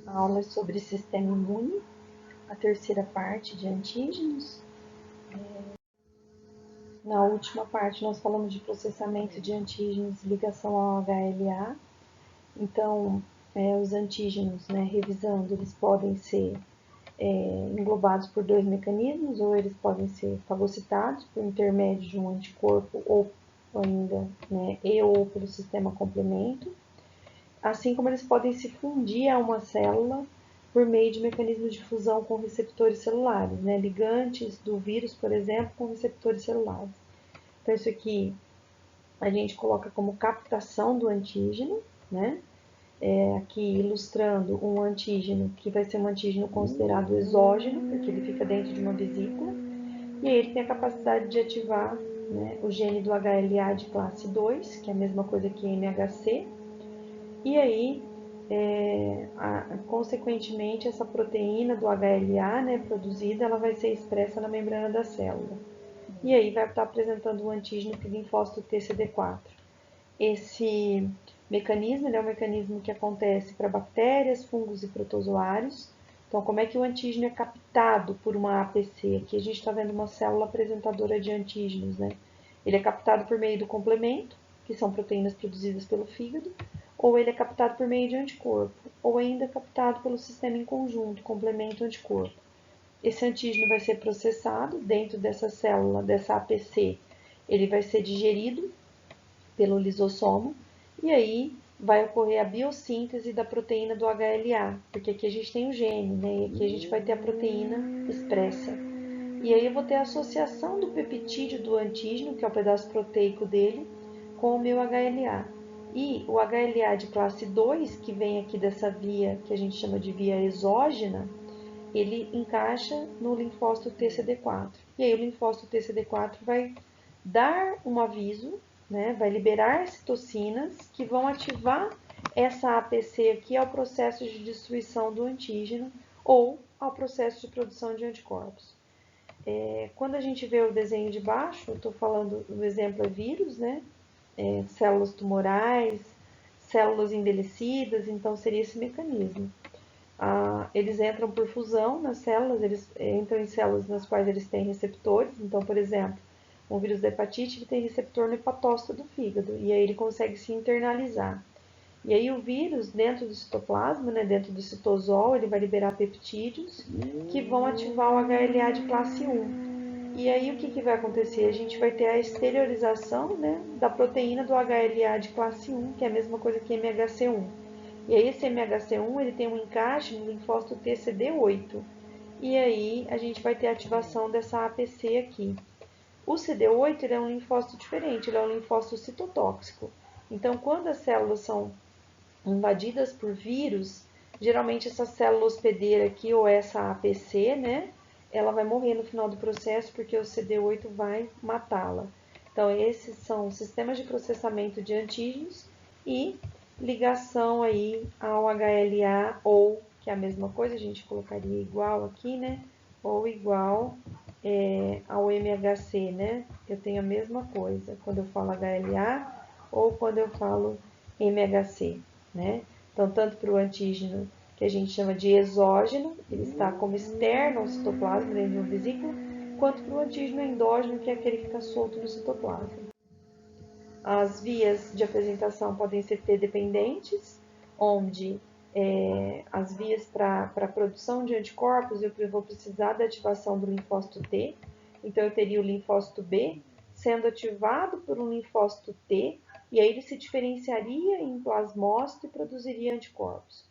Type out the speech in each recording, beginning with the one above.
A aula é sobre sistema imune, a terceira parte de antígenos. Na última parte nós falamos de processamento de antígenos e ligação ao HLA. Então, os antígenos, revisando, eles podem ser englobados por dois mecanismos, ou eles podem ser fagocitados por intermédio de um anticorpo, ou ainda, ou pelo sistema complemento, assim como eles podem se fundir a uma célula por meio de mecanismos de fusão com receptores celulares, ligantes do vírus, por exemplo, com receptores celulares. Então, isso aqui a gente coloca como captação do antígeno, aqui ilustrando um antígeno que vai ser um antígeno considerado exógeno, porque ele fica dentro de uma vesícula, e aí ele tem a capacidade de ativar o gene do HLA de classe 2, que é a mesma coisa que MHC, e aí, consequentemente, essa proteína do HLA produzida, ela vai ser expressa na membrana da célula. E aí vai estar apresentando um antígeno que é o linfócito TCD4. Esse mecanismo é um mecanismo que acontece para bactérias, fungos e protozoários. Então, como é que o antígeno é captado por uma APC? Aqui a gente está vendo uma célula apresentadora de antígenos, Ele é captado por meio do complemento, que são proteínas produzidas pelo fígado, ou ele é captado por meio de anticorpo, ou ainda captado pelo sistema em conjunto, complemento anticorpo. Esse antígeno vai ser processado dentro dessa célula, dessa APC, ele vai ser digerido pelo lisossomo, e aí vai ocorrer a biossíntese da proteína do HLA, porque aqui a gente tem o gene, e aqui a gente vai ter a proteína expressa. E aí eu vou ter a associação do peptídeo do antígeno, que é o pedaço proteico dele, com o meu HLA. E o HLA de classe 2, que vem aqui dessa via que a gente chama de via exógena, ele encaixa no linfócito TCD4. E aí o linfócito TCD4 vai dar um aviso, vai liberar citocinas que vão ativar essa APC aqui ao processo de destruição do antígeno ou ao processo de produção de anticorpos. Quando a gente vê o desenho de baixo, eu estou falando, o exemplo é vírus, células tumorais, células envelhecidas, então seria esse mecanismo. Eles entram por fusão nas células, eles entram em células nas quais eles têm receptores. Então, por exemplo, o vírus da hepatite ele tem receptor no hepatócito do fígado, e aí ele consegue se internalizar. E aí o vírus, dentro do citoplasma, dentro do citosol, ele vai liberar peptídeos que vão ativar o HLA de classe 1. E aí o que vai acontecer? A gente vai ter a exteriorização da proteína do HLA de classe 1, que é a mesma coisa que MHC1. E aí esse MHC1 ele tem um encaixe no linfócito TCD8. E aí a gente vai ter a ativação dessa APC aqui. O CD8 ele é um linfócito diferente, ele é um linfócito citotóxico. Então, quando as células são invadidas por vírus, geralmente essa célula hospedeira aqui, ou essa APC, ela vai morrer no final do processo porque o CD8 vai matá-la. Então, esses são sistemas de processamento de antígenos e ligação aí ao HLA, ou, que é a mesma coisa, a gente colocaria igual aqui, ou igual ao MHC, Eu tenho a mesma coisa quando eu falo HLA ou quando eu falo MHC, Então, tanto para o antígeno, que a gente chama de exógeno, ele está como externo ao citoplasma, dentro de uma vesícula, quanto para o antígeno endógeno, que é aquele que está solto no citoplasma. As vias de apresentação podem ser T-dependentes, onde as vias para a produção de anticorpos, eu vou precisar da ativação do linfócito T. Então, eu teria o linfócito B sendo ativado por um linfócito T, e aí ele se diferenciaria em plasmócito e produziria anticorpos.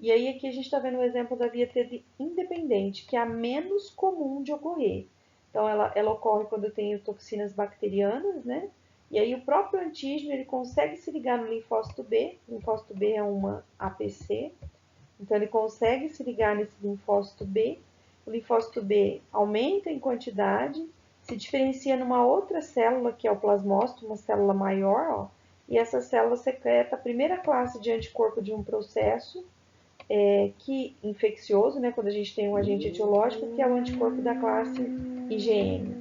E aí aqui a gente está vendo o exemplo da via T independente, que é a menos comum de ocorrer. Então, ela ocorre quando eu tenho toxinas bacterianas, E aí o próprio antígeno ele consegue se ligar no linfócito B. O linfócito B é uma APC, então ele consegue se ligar nesse linfócito B. O linfócito B aumenta em quantidade, se diferencia numa outra célula que é o plasmócito, uma célula maior, e essa célula secreta a primeira classe de anticorpo de um processo infeccioso, quando a gente tem um agente etiológico, que é o anticorpo da classe IgM.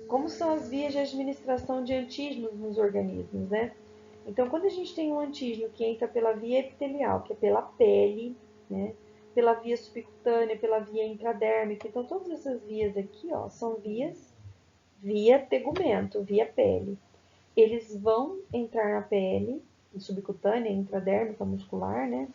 Como são as vias de administração de antígenos nos organismos, Então, quando a gente tem um antígeno que entra pela via epitelial, que é pela pele, né, pela via subcutânea, pela via intradérmica, então todas essas vias aqui, ó, são vias via tegumento, via pele. Eles vão entrar na pele, subcutânea, intradérmica, muscular, né?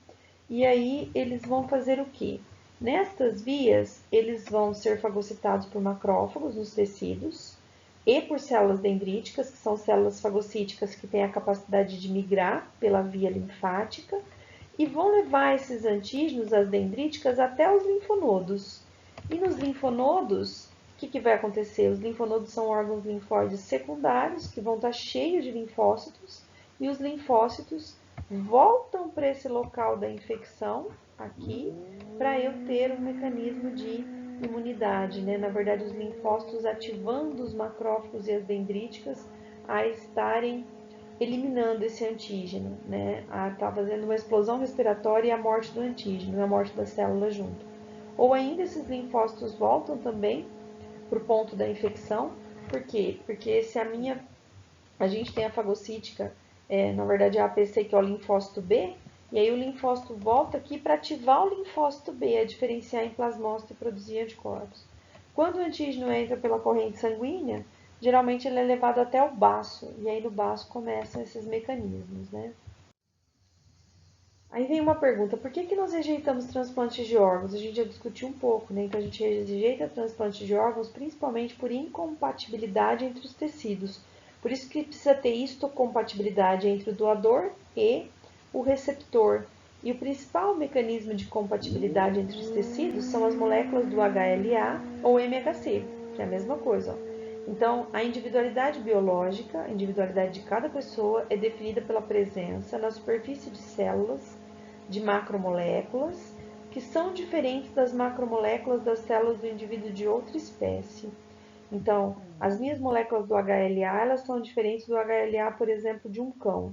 E aí eles vão fazer o quê? Nestas vias, eles vão ser fagocitados por macrófagos nos tecidos e por células dendríticas, que são células fagocíticas que têm a capacidade de migrar pela via linfática, e vão levar esses antígenos, as dendríticas, até os linfonodos. E nos linfonodos, o que vai acontecer? Os linfonodos são órgãos linfóides secundários, que vão estar cheios de linfócitos, e os linfócitos voltam para esse local da infecção, aqui, para eu ter um mecanismo de imunidade, né? Na verdade, os linfócitos ativando os macrófagos e as dendríticas a estarem eliminando esse antígeno, né? Tá fazendo uma explosão respiratória e a morte do antígeno, a morte da célula junto. Ou ainda esses linfócitos voltam também para o ponto da infecção. Por quê? Porque se a gente tem a fagocítica, na verdade a APC, que é o linfócito B, e aí o linfócito volta aqui para ativar o linfócito B, a diferenciar em plasmócito e produzir anticorpos. Quando o antígeno entra pela corrente sanguínea, geralmente ele é levado até o baço, e aí no baço começam esses mecanismos, né? Aí vem uma pergunta, por que nós rejeitamos transplantes de órgãos? A gente já discutiu um pouco, né? Então a gente rejeita transplantes de órgãos principalmente por incompatibilidade entre os tecidos. Por isso que precisa ter histocompatibilidade entre o doador e o receptor. E o principal mecanismo de compatibilidade entre os tecidos são as moléculas do HLA ou MHC, que é a mesma coisa, ó. Então, a individualidade biológica, a individualidade de cada pessoa, é definida pela presença na superfície de células de macromoléculas, que são diferentes das macromoléculas das células do indivíduo de outra espécie. Então, as minhas moléculas do HLA, elas são diferentes do HLA, por exemplo, de um cão.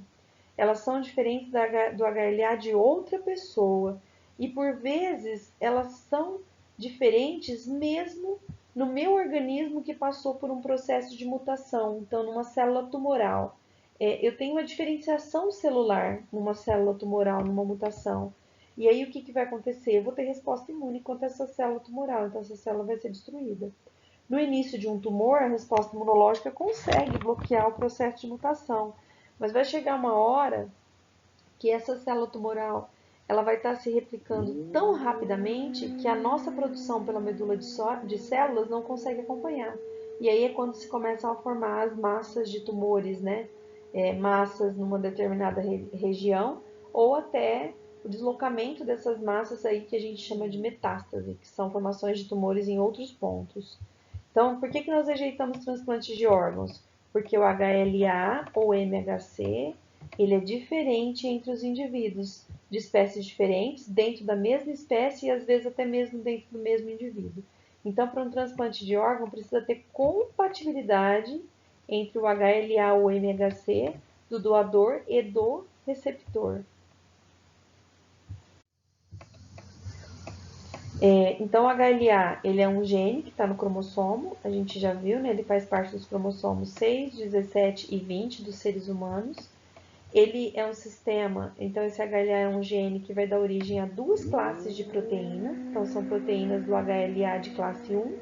Elas são diferentes do HLA de outra pessoa. E, por vezes, elas são diferentes mesmo no meu organismo que passou por um processo de mutação. Então, numa célula tumoral, eu tenho uma diferenciação celular numa célula tumoral, numa mutação. E aí, o que vai acontecer? Eu vou ter resposta imune contra essa célula tumoral, então essa célula vai ser destruída. No início de um tumor, a resposta imunológica consegue bloquear o processo de mutação, mas vai chegar uma hora que essa célula tumoral ela vai estar se replicando tão rapidamente que a nossa produção pela medula de células não consegue acompanhar. E aí é quando se começam a formar as massas de tumores, né? Massas numa determinada região, ou até o deslocamento dessas massas aí que a gente chama de metástase, que são formações de tumores em outros pontos. Então, por que nós rejeitamos transplantes de órgãos? Porque o HLA ou MHC, ele é diferente entre os indivíduos, de espécies diferentes, dentro da mesma espécie e às vezes até mesmo dentro do mesmo indivíduo. Então, para um transplante de órgão, precisa ter compatibilidade entre o HLA ou MHC do doador e do receptor. Então, o HLA ele é um gene que está no cromossomo, a gente já viu, né? Ele faz parte dos cromossomos 6, 17 e 20 dos seres humanos. Ele é um sistema, então esse HLA é um gene que vai dar origem a duas classes de proteína, então são proteínas do HLA de classe 1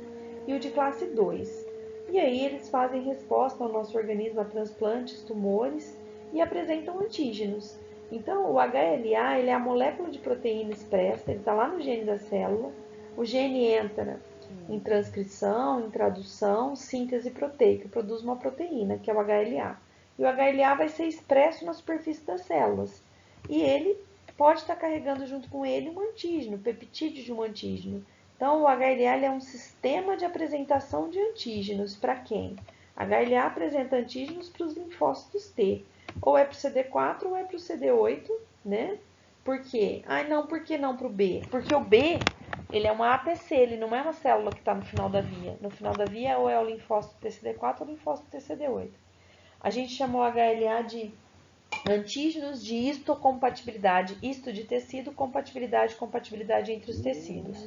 e o de classe 2. E aí eles fazem resposta ao nosso organismo a transplantes, tumores e apresentam antígenos. Então, o HLA ele é a molécula de proteína expressa, ele está lá no gene da célula. O gene entra em transcrição, em tradução, síntese proteica, produz uma proteína, que é o HLA. E o HLA vai ser expresso na superfície das células. E ele pode estar carregando junto com ele um antígeno, peptídeo de um antígeno. Então, o HLA é um sistema de apresentação de antígenos. Para quem? HLA apresenta antígenos para os linfócitos T. Ou é para o CD4 ou é para o CD8, né? Por quê? Por que não para o B? Porque o B, ele é uma APC, ele não é uma célula que está no final da via. No final da via, ou é o linfócito TCD4 ou o linfócito TCD8. A gente chamou o HLA de antígenos de histocompatibilidade. Histo de tecido, compatibilidade entre os tecidos.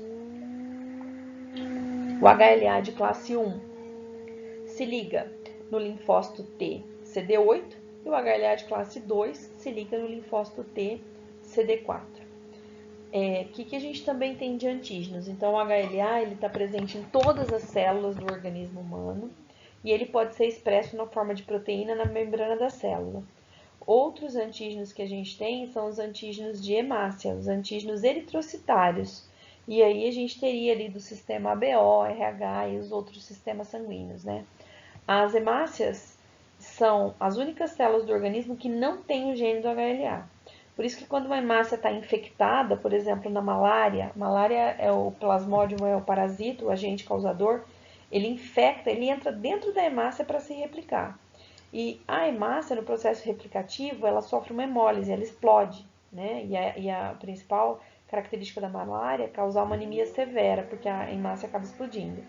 O HLA de classe 1 se liga no linfócito T CD8 E o HLA de classe 2 se liga no linfócito T CD4. O que a gente também tem de antígenos? Então, o HLA está presente em todas as células do organismo humano e ele pode ser expresso na forma de proteína na membrana da célula. Outros antígenos que a gente tem são os antígenos de hemácia, os antígenos eritrocitários. E aí a gente teria ali do sistema ABO, RH e os outros sistemas sanguíneos, né? As hemácias são as únicas células do organismo que não têm o gene do HLA. Por isso que quando uma hemácia está infectada, por exemplo, na malária é o plasmodium, é o parasito, o agente causador, ele infecta, ele entra dentro da hemácia para se replicar. E a hemácia, no processo replicativo, ela sofre uma hemólise, ela explode, né? E a principal característica da malária é causar uma anemia severa, porque a hemácia acaba explodindo.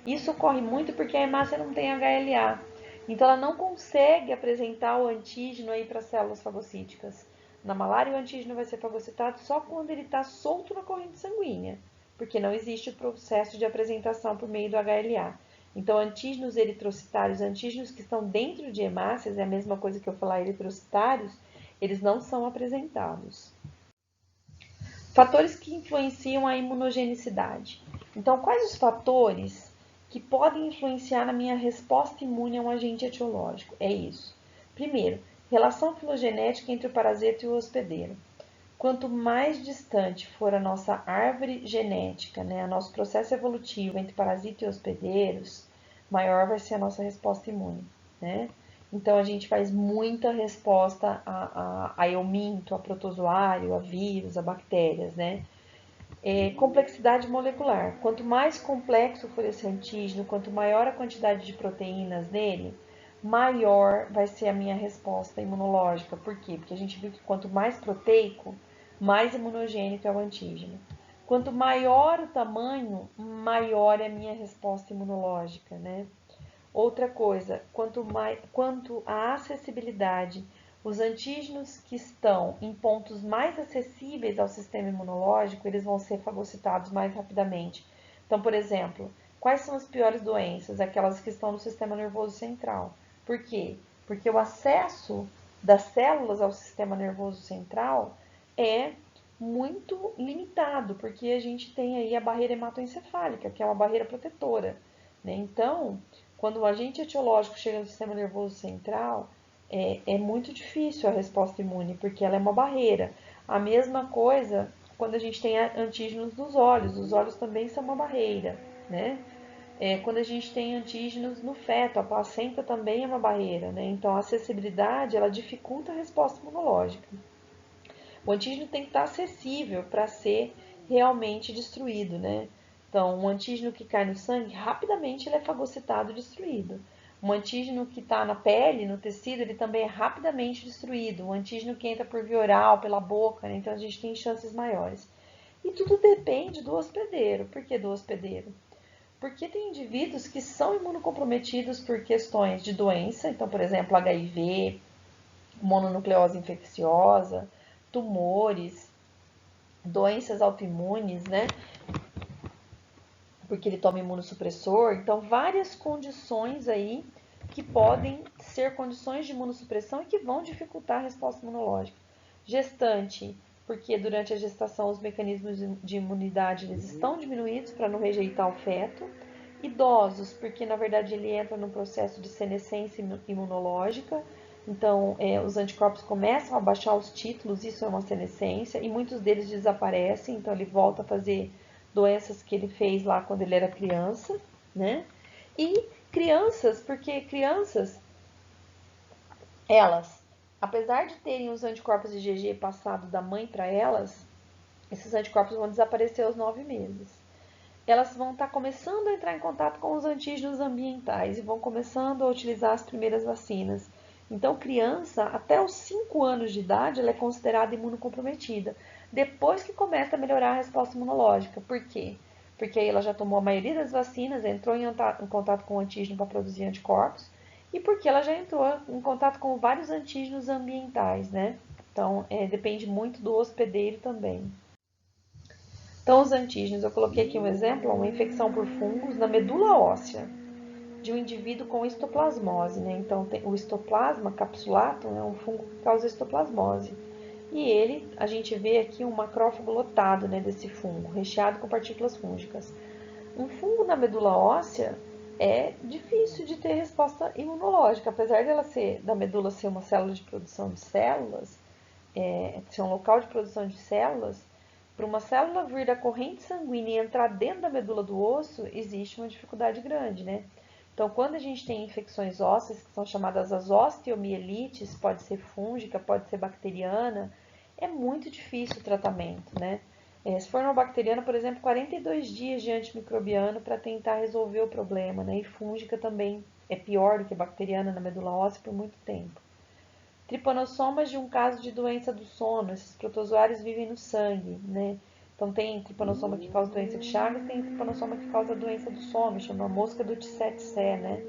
Isso ocorre muito porque a hemácia não tem HLA. Então, ela não consegue apresentar o antígeno aí para as células fagocíticas. Na malária, o antígeno vai ser fagocitado só quando ele está solto na corrente sanguínea, porque não existe o processo de apresentação por meio do HLA. Então, antígenos eritrocitários, antígenos que estão dentro de hemácias, é a mesma coisa que eu falar eritrocitários, eles não são apresentados. Fatores que influenciam a imunogenicidade. Então, quais os fatores que podem influenciar na minha resposta imune a um agente etiológico? É isso. Primeiro, relação filogenética entre o parasita e o hospedeiro. Quanto mais distante for a nossa árvore genética, né, o nosso processo evolutivo entre parasita e hospedeiros, maior vai ser a nossa resposta imune, né? Então, a gente faz muita resposta a euminto, a protozoário, a vírus, a bactérias, né? Complexidade molecular. Quanto mais complexo for esse antígeno, quanto maior a quantidade de proteínas nele, maior vai ser a minha resposta imunológica. Por quê? Porque a gente viu que quanto mais proteico, mais imunogênico é o antígeno. Quanto maior o tamanho, maior é a minha resposta imunológica, né? Outra coisa, quanto à acessibilidade, os antígenos que estão em pontos mais acessíveis ao sistema imunológico, eles vão ser fagocitados mais rapidamente. Então, por exemplo, quais são as piores doenças? Aquelas que estão no sistema nervoso central. Por quê? Porque o acesso das células ao sistema nervoso central é muito limitado, porque a gente tem aí a barreira hematoencefálica, que é uma barreira protetora, né? Então, quando o agente etiológico chega no sistema nervoso central, é muito difícil a resposta imune, porque ela é uma barreira. A mesma coisa quando a gente tem antígenos dos olhos. Os olhos também são uma barreira, né? Quando a gente tem antígenos no feto, a placenta também é uma barreira, né? Então, a acessibilidade, ela dificulta a resposta imunológica. O antígeno tem que estar acessível para ser realmente destruído, né? Então, um antígeno que cai no sangue, rapidamente ele é fagocitado e destruído. Um antígeno que está na pele, no tecido, ele também é rapidamente destruído. Um antígeno que entra por via oral, pela boca, né? Então a gente tem chances maiores. E tudo depende do hospedeiro. Por que do hospedeiro? Porque tem indivíduos que são imunocomprometidos por questões de doença, então, por exemplo, HIV, mononucleose infecciosa, tumores, doenças autoimunes, né? Porque ele toma imunossupressor. Então, várias condições aí que podem ser condições de imunossupressão e que vão dificultar a resposta imunológica. Gestante, porque durante a gestação os mecanismos de imunidade eles estão diminuídos para não rejeitar o feto. Idosos, porque na verdade ele entra num processo de senescência imunológica, então os anticorpos começam a baixar os títulos, isso é uma senescência, e muitos deles desaparecem, então ele volta a fazer doenças que ele fez lá quando ele era criança, né? E crianças, porque crianças, elas, apesar de terem os anticorpos IgG passados da mãe para elas, esses anticorpos vão desaparecer aos 9 meses. Elas vão estar começando a entrar em contato com os antígenos ambientais e vão começando a utilizar as primeiras vacinas. Então, criança, até os 5 anos de idade, ela é considerada imunocomprometida. Depois que começa a melhorar a resposta imunológica. Por quê? Porque aí ela já tomou a maioria das vacinas, entrou em contato com o antígeno para produzir anticorpos, e porque ela já entrou em contato com vários antígenos ambientais, né? Então, depende muito do hospedeiro também. Então, os antígenos, eu coloquei aqui um exemplo, uma infecção por fungos na medula óssea. de um indivíduo com histoplasmose, né? Então, o histoplasma capsulatum é um fungo que causa histoplasmose. E a gente vê aqui um macrófago lotado, né, desse fungo, recheado com partículas fúngicas. Um fungo na medula óssea é difícil de ter resposta imunológica, apesar da medula ser uma célula de produção de células, ser um local de produção de células, para uma célula vir da corrente sanguínea e entrar dentro da medula do osso, existe uma dificuldade grande, né? Então, quando a gente tem infecções ósseas, que são chamadas as osteomielites, pode ser fúngica, pode ser bacteriana, é muito difícil o tratamento, né? Se for uma bacteriana, por exemplo, 42 dias de antimicrobiano para tentar resolver o problema, né? E fúngica também é pior do que bacteriana na medula óssea por muito tempo. Tripanossomas de um caso de doença do sono. Esses protozoários vivem no sangue, né? Então tem tripanossoma que causa doença de Chagas, tem tripanossoma que causa doença do sono, chama mosca do Tsetse, né?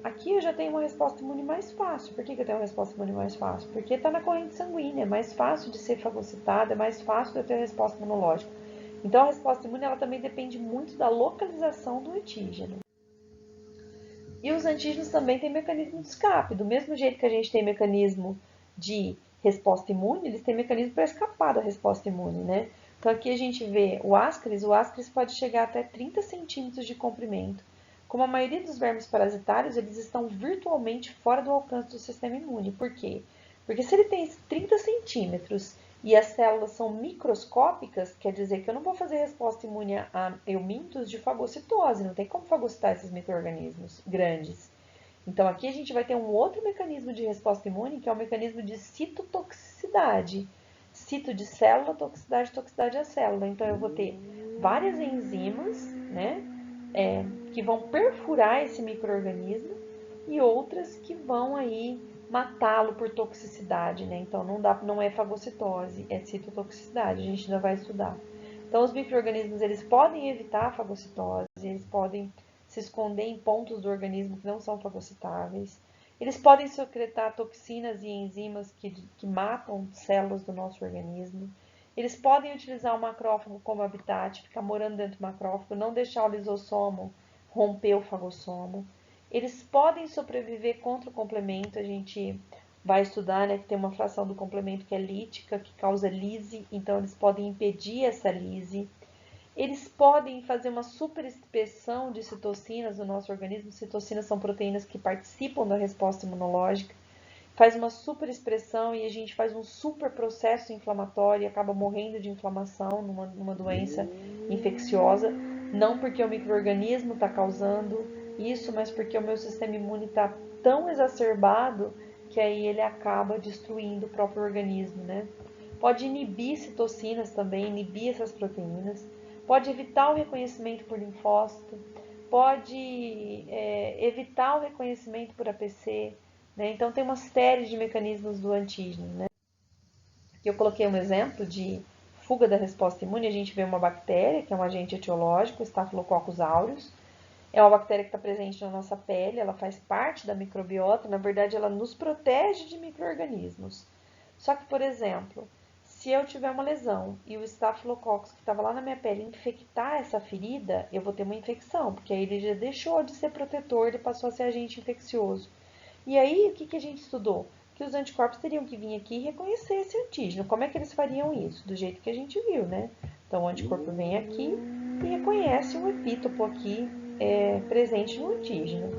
Aqui eu já tenho uma resposta imune mais fácil. Por que eu tenho uma resposta imune mais fácil? Porque está na corrente sanguínea, é mais fácil de ser fagocitada, é mais fácil de eu ter resposta imunológica. Então a resposta imune ela também depende muito da localização do antígeno. E os antígenos também têm mecanismo de escape. Do mesmo jeito que a gente tem mecanismo de resposta imune, eles têm mecanismo para escapar da resposta imune, né? Então aqui a gente vê o ascaris pode chegar até 30 centímetros de comprimento. Como a maioria dos vermes parasitários, eles estão virtualmente fora do alcance do sistema imune. Por quê? Porque se ele tem 30 centímetros e as células são microscópicas, quer dizer que eu não vou fazer resposta imune a eumintos de fagocitose, não tem como fagocitar esses micro-organismos grandes. Então aqui a gente vai ter um outro mecanismo de resposta imune, que é o mecanismo de citotoxicidade. Cito de célula, toxicidade a célula. Então eu vou ter várias enzimas, né, que vão perfurar esse micro-organismo e outras que vão aí matá-lo por toxicidade, né? Então não é fagocitose, é citotoxicidade, a gente ainda vai estudar. Então os micro-organismos eles podem evitar a fagocitose, eles podem se esconder em pontos do organismo que não são fagocitáveis. Eles podem secretar toxinas e enzimas que matam células do nosso organismo. Eles podem utilizar o macrófago como habitat, ficar morando dentro do macrófago, não deixar o lisossomo romper o fagossomo. Eles podem sobreviver contra o complemento, a gente vai estudar, né, que tem uma fração do complemento que é lítica, que causa lise, então eles podem impedir essa lise. Eles podem fazer uma superexpressão de citocinas no nosso organismo. Citocinas são proteínas que participam da resposta imunológica. Faz uma superexpressão e a gente faz um super processo inflamatório e acaba morrendo de inflamação numa doença infecciosa. Não porque o micro-organismo está causando isso, mas porque o meu sistema imune está tão exacerbado que aí ele acaba destruindo o próprio organismo, né? Pode inibir citocinas também, inibir essas proteínas. Pode evitar o reconhecimento por linfócito, pode evitar o reconhecimento por APC, né? Então tem uma série de mecanismos do antígeno, né? Aqui eu coloquei um exemplo de fuga da resposta imune. A gente vê uma bactéria, que é um agente etiológico, Staphylococcus aureus. É uma bactéria que está presente na nossa pele, ela faz parte da microbiota, na verdade ela nos protege de micro-organismos. Só que, por exemplo, se eu tiver uma lesão e o Staphylococcus que estava lá na minha pele infectar essa ferida, eu vou ter uma infecção, porque aí ele já deixou de ser protetor, ele passou a ser agente infeccioso. E aí, o que a gente estudou? Que os anticorpos teriam que vir aqui e reconhecer esse antígeno. Como é que eles fariam isso? Do jeito que a gente viu, né? Então, o anticorpo vem aqui e reconhece um epítopo aqui presente no antígeno.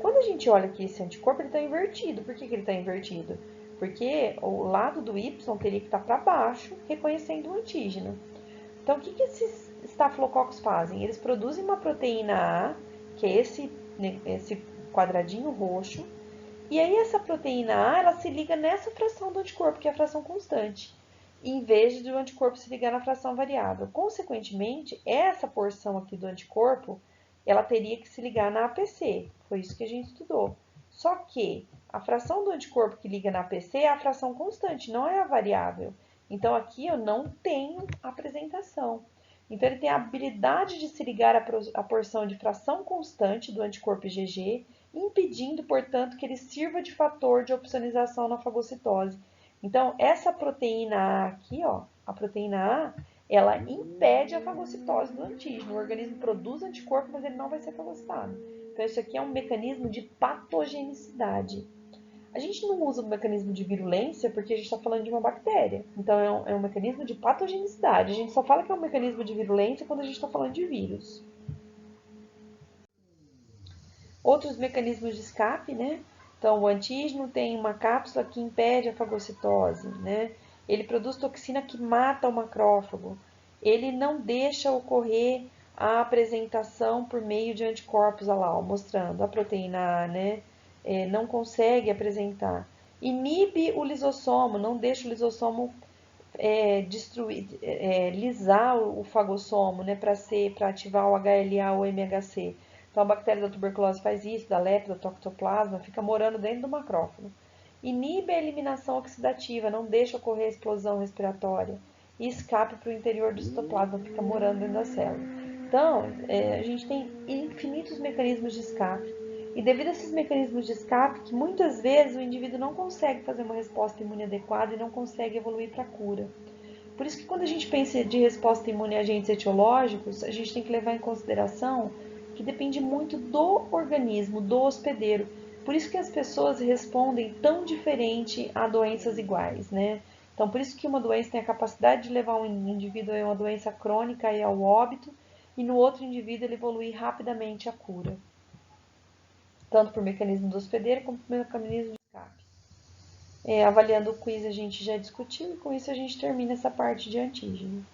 Quando a gente olha aqui esse anticorpo, ele está invertido. Por que ele está invertido? Porque o lado do Y teria que estar para baixo, reconhecendo o antígeno. Então, o que esses estafilococos fazem? Eles produzem uma proteína A, que é esse quadradinho roxo, e aí essa proteína A, ela se liga nessa fração do anticorpo, que é a fração constante, em vez de o anticorpo se ligar na fração variável. Consequentemente, essa porção aqui do anticorpo, ela teria que se ligar na APC. Foi isso que a gente estudou. Só que a fração do anticorpo que liga na APC é a fração constante, não é a variável. Então, aqui eu não tenho apresentação. Então, ele tem a habilidade de se ligar à porção de fração constante do anticorpo IgG, impedindo, portanto, que ele sirva de fator de opsonização na fagocitose. Então, essa proteína A aqui, ó, a proteína A, ela impede a fagocitose do antígeno. O organismo produz anticorpo, mas ele não vai ser fagocitado. Então, isso aqui é um mecanismo de patogenicidade. A gente não usa o mecanismo de virulência porque a gente está falando de uma bactéria. Então, é um mecanismo de patogenicidade. A gente só fala que é um mecanismo de virulência quando a gente está falando de vírus. Outros mecanismos de escape, né? Então, o antígeno tem uma cápsula que impede a fagocitose, né? Ele produz toxina que mata o macrófago. Ele não deixa ocorrer a apresentação por meio de anticorpos, olha lá, ó, mostrando a proteína A, né? Não consegue apresentar. Inibe o lisossomo, não deixa o lisossomo destruir, lisar o fagossomo, né, para ativar o HLA ou MHC. Então, a bactéria da tuberculose faz isso, da lepra, do toxoplasma, fica morando dentro do macrófago. Inibe a eliminação oxidativa, não deixa ocorrer a explosão respiratória. E escape para o interior do citoplasma, fica morando dentro da célula. Então, a gente tem infinitos mecanismos de escape. E devido a esses mecanismos de escape, que muitas vezes o indivíduo não consegue fazer uma resposta imune adequada e não consegue evoluir para a cura. Por isso que quando a gente pensa de resposta imune a agentes etiológicos, a gente tem que levar em consideração que depende muito do organismo, do hospedeiro. Por isso que as pessoas respondem tão diferente a doenças iguais, né? Então, por isso que uma doença tem a capacidade de levar um indivíduo a uma doença crônica e ao óbito, e no outro indivíduo ele evoluir rapidamente à cura. Tanto por mecanismo do hospedeiro como por mecanismo de escape. Avaliando o quiz a gente já discutiu e com isso a gente termina essa parte de antígeno.